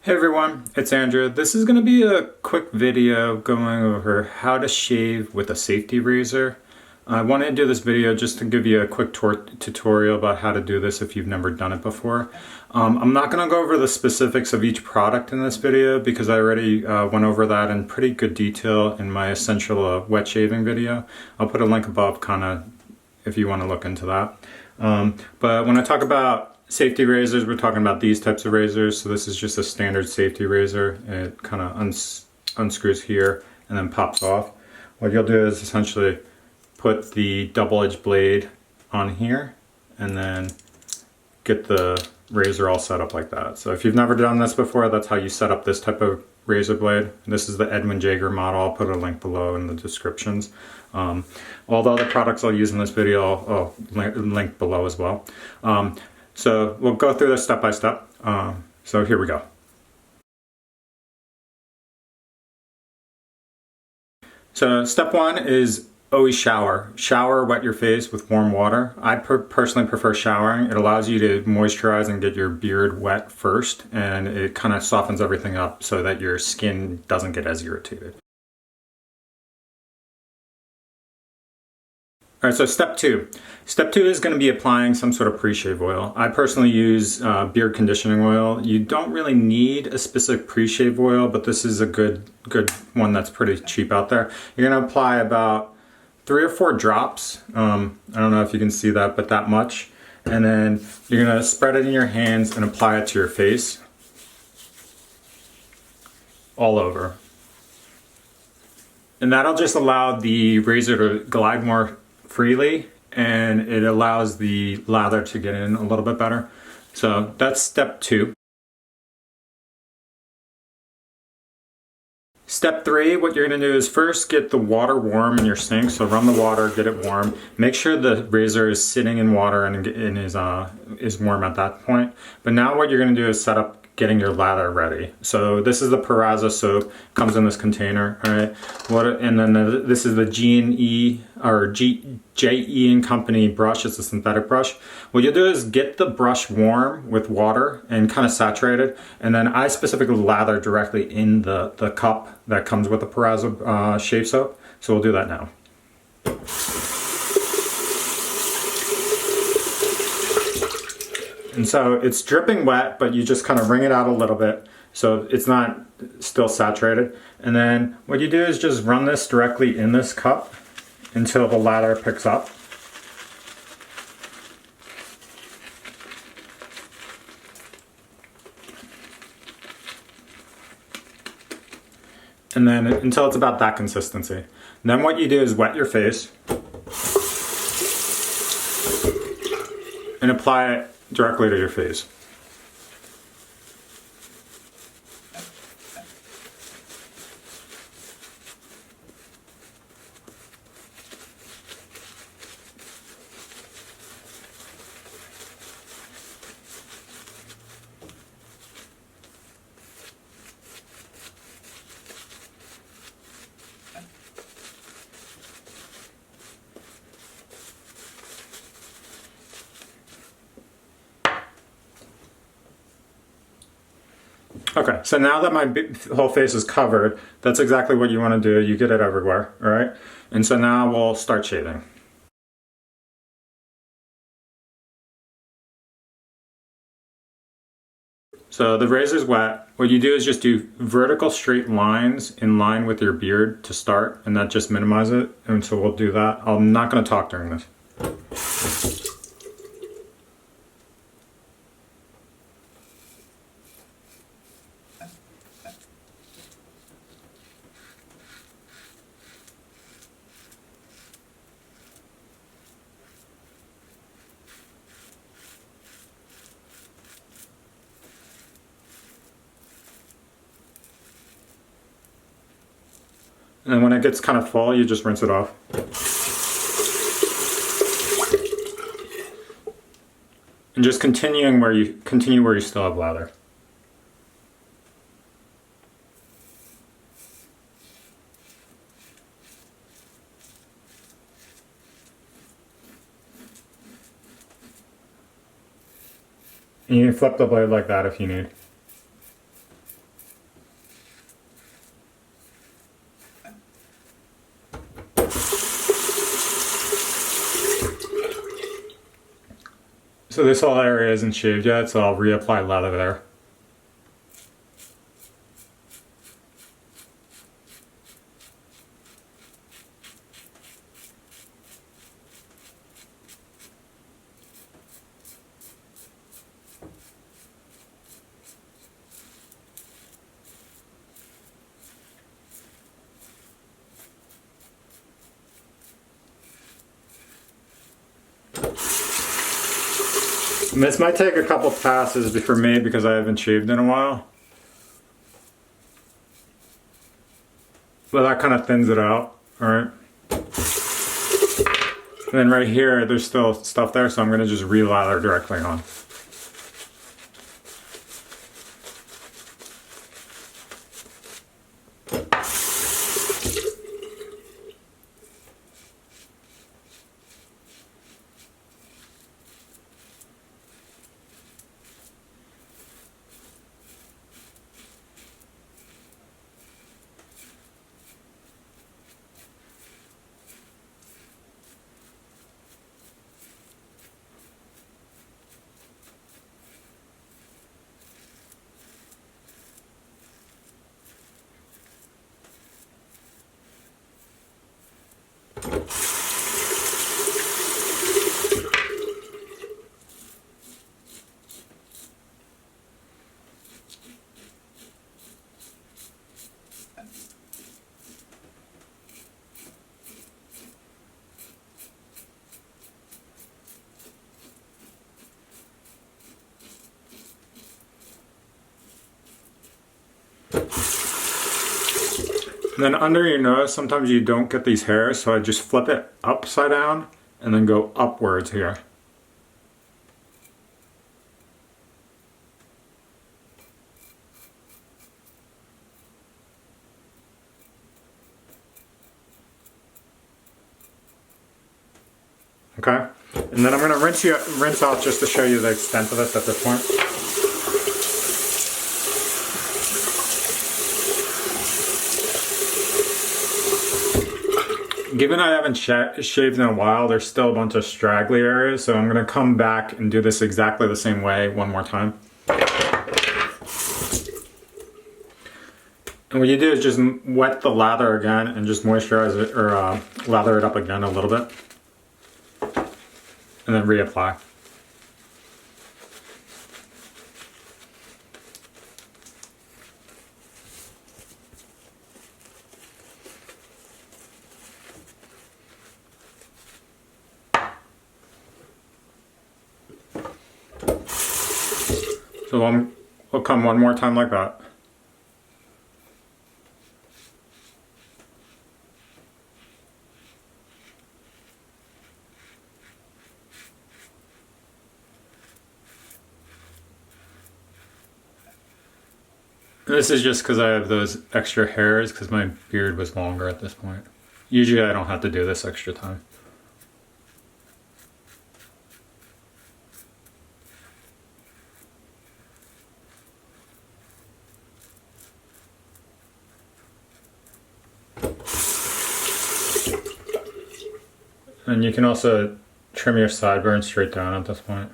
Hey everyone, it's Andrew. This is going to be a quick video going over how to shave with a safety razor. I wanted to do this video just to give you a quick tutorial about how to do this if you've never done it before. I'm not going to go over the specifics of each product in this video because I already went over that in pretty good detail in my essential wet shaving video. I'll put a link above kind of if you want to look into that. But when I talk about safety razors, we're talking about these types of razors. So this is just a standard safety razor. It kind of unscrews here and then pops off. What you'll do is essentially put the double-edged blade on here and then get the razor all set up like that. So if you've never done this before, that's how you set up this type of razor blade. This is the Edwin Jagger model. I'll put a link below in the descriptions. All the other products I'll use in this video, I'll link below as well. So we'll go through this step by step. So here we go. So step one is always shower. Shower, wet your face with warm water. I personally prefer showering. It allows you to moisturize and get your beard wet first, and it kind of softens everything up so that your skin doesn't get as irritated. All right, so step two. Step two is going to be applying some sort of pre-shave oil. I personally use beard conditioning oil. You don't really need a specific pre-shave oil, but this is a good one that's pretty cheap out there. You're going to apply about 3 or 4 drops. I don't know if you can see that, but that much. And then you're going to spread it in your hands and apply it to your face. All over. And that'll just allow the razor to glide more freely, and it allows the lather to get in a little bit better. So that's step two. Step three, what you're going to do is first get the water warm in your sink. So run the water, get it warm. Make sure the razor is sitting in water and is warm at that point. But now what you're going to do is set up getting your lather ready. So this is the Parazzo soap, comes in this container, all right? And then this is the G&E or J.E. and Company brush. It's a synthetic brush. What you'll do is get the brush warm with water and kind of saturate it, and then I specifically lather directly in the cup that comes with the Parazzo shave soap. So we'll do that now. And so it's dripping wet, but you just kind of wring it out a little bit so it's not still saturated. And then what you do is just run this directly in this cup until the lather picks up. And then until it's about that consistency. And then what you do is wet your face and apply it directly to your face. Okay, so now that my whole face is covered, that's exactly what you want to do. You get it everywhere, all right? And so now we'll start shaving. So the razor's wet. What you do is just do vertical straight lines in line with your beard to start, and that just minimizes it. And so we'll do that. I'm not going to talk during this. And when it gets kind of full, you just rinse it off. And just continue where you still have lather. And you can flip the blade like that if you need. So this whole area isn't shaved yet, so I'll reapply lather there. And this might take a couple passes for me because I haven't shaved in a while. But that kind of thins it out, alright? And then right here, there's still stuff there, so I'm going to just re-lather directly on. And then under your nose, sometimes you don't get these hairs, so I just flip it upside down and then go upwards here. Okay, and then I'm going to rinse out just to show you the extent of it at this point. Given I haven't shaved in a while, there's still a bunch of straggly areas, so I'm going to come back and do this exactly the same way one more time. And what you do is just wet the lather again and just moisturize it, or lather it up again a little bit. And then reapply. So we'll come one more time like that. This is just because I have those extra hairs because my beard was longer at this point. Usually I don't have to do this extra time. And you can also trim your sideburns straight down at this point.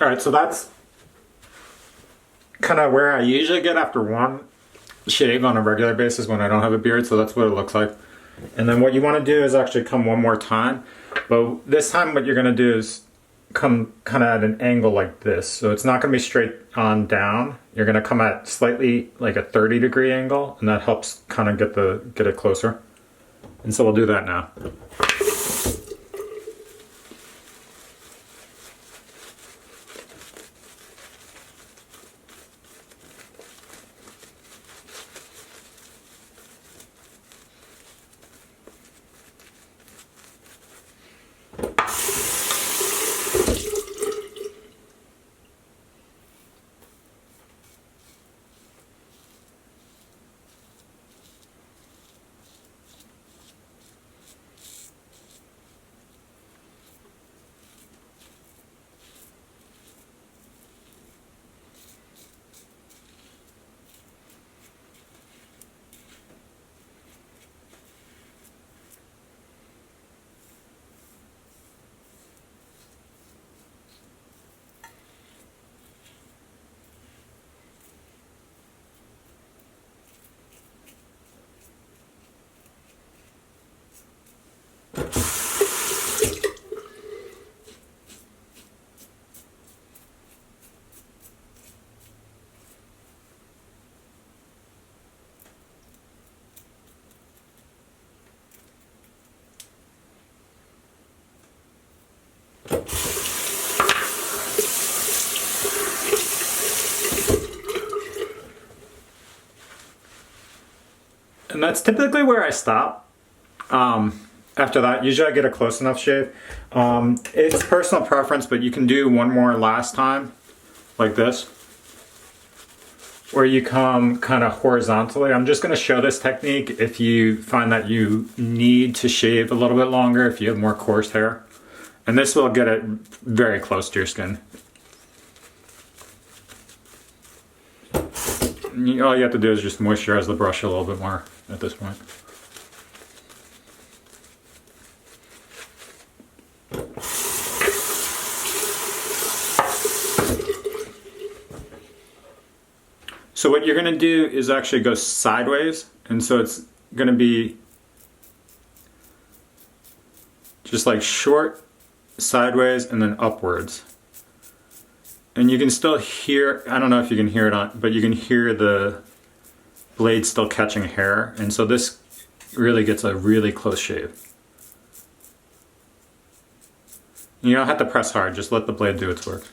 Alright, so that's kind of where I usually get after one shave on a regular basis when I don't have a beard, so that's what it looks like. And then what you want to do is actually come one more time, but this time what you're going to do is come kind of at an angle like this. So it's not going to be straight on down. You're going to come at slightly like a 30-degree angle, and that helps kind of get it closer. And so we'll do that now. And that's typically where I stop. After that, usually I get a close enough shave. It's personal preference, but you can do one more last time, like this, where you come kind of horizontally. I'm just going to show this technique if you find that you need to shave a little bit longer, if you have more coarse hair. And this will get it very close to your skin. All you have to do is just moisturize the brush a little bit more at this point. So what you're going to do is actually go sideways, and so it's going to be just like short, sideways, and then upwards. And you can still hear, I don't know if you can hear it but you can hear the blade still catching hair, and so this really gets a really close shave. You don't have to press hard, just let the blade do its work.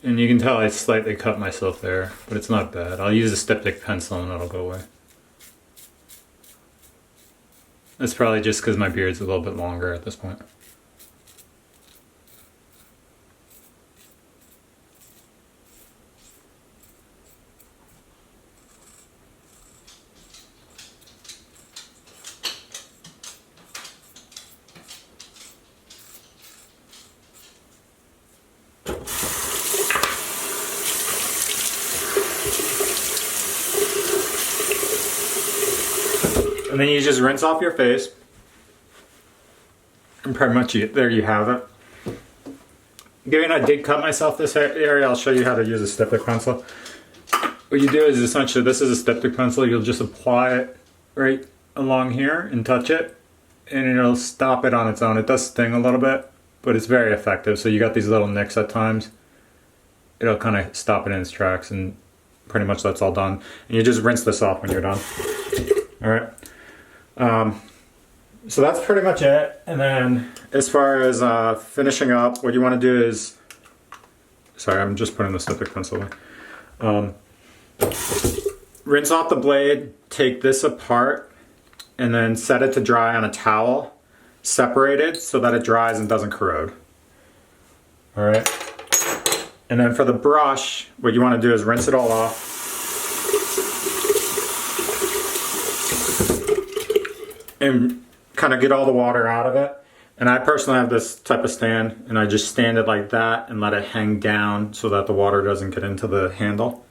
And you can tell I slightly cut myself there, but it's not bad. I'll use a Styptic pencil and it'll go away. That's probably just because my beard's a little bit longer at this point. And then you just rinse off your face. And pretty much there you have it. Given I did cut myself this area, I'll show you how to use a Styptic pencil. What you do is essentially, this is a Styptic pencil, you'll just apply it right along here and touch it, and it'll stop it on its own. It does sting a little bit, but it's very effective. So you got these little nicks at times. It'll kind of stop it in its tracks, and pretty much that's all done. And you just rinse this off when you're done. Alright. So that's pretty much it. And then as far as finishing up, what you want to do is, sorry, I'm just putting the Styptic pencil away. Rinse off the blade, take this apart, and then set it to dry on a towel, separated so that it dries and doesn't corrode. Alright. And then for the brush, what you want to do is rinse it all off. And kind of get all the water out of it. And I personally have this type of stand, and I just stand it like that and let it hang down so that the water doesn't get into the handle.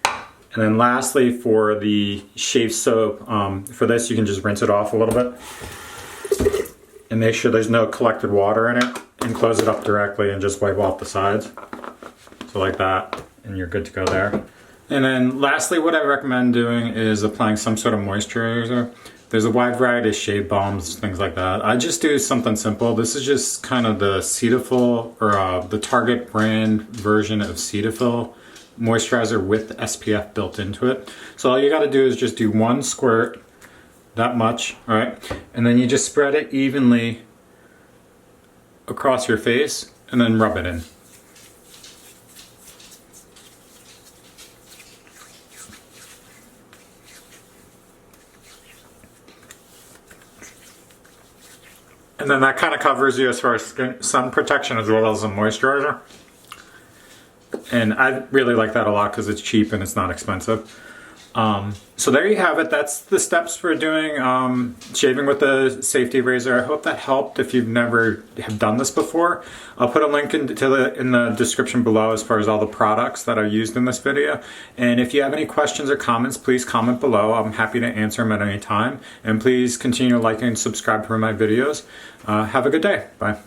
And then lastly, for the shave soap, for this you can just rinse it off a little bit and make sure there's no collected water in it, and close it up directly and just wipe off the sides. So like that, and you're good to go there. And then lastly, what I recommend doing is applying some sort of moisturizer. There's a wide variety of shave balms, things like that. I just do something simple. This is just kind of the Cetaphil, or the Target brand version of Cetaphil moisturizer with SPF built into it. So all you gotta do is just do one squirt, that much, all right? And then you just spread it evenly across your face and then rub it in. And then that kind of covers you as far as sun protection as well as a moisturizer. And I really like that a lot because it's cheap and it's not expensive. So there you have it. That's the steps for doing shaving with the Safety Razor. I hope that helped if you've never have done this before. I'll put a link in the description below as far as all the products that I used in this video. And if you have any questions or comments, please comment below. I'm happy to answer them at any time. And please continue to like and subscribe for my videos. Have a good day. Bye.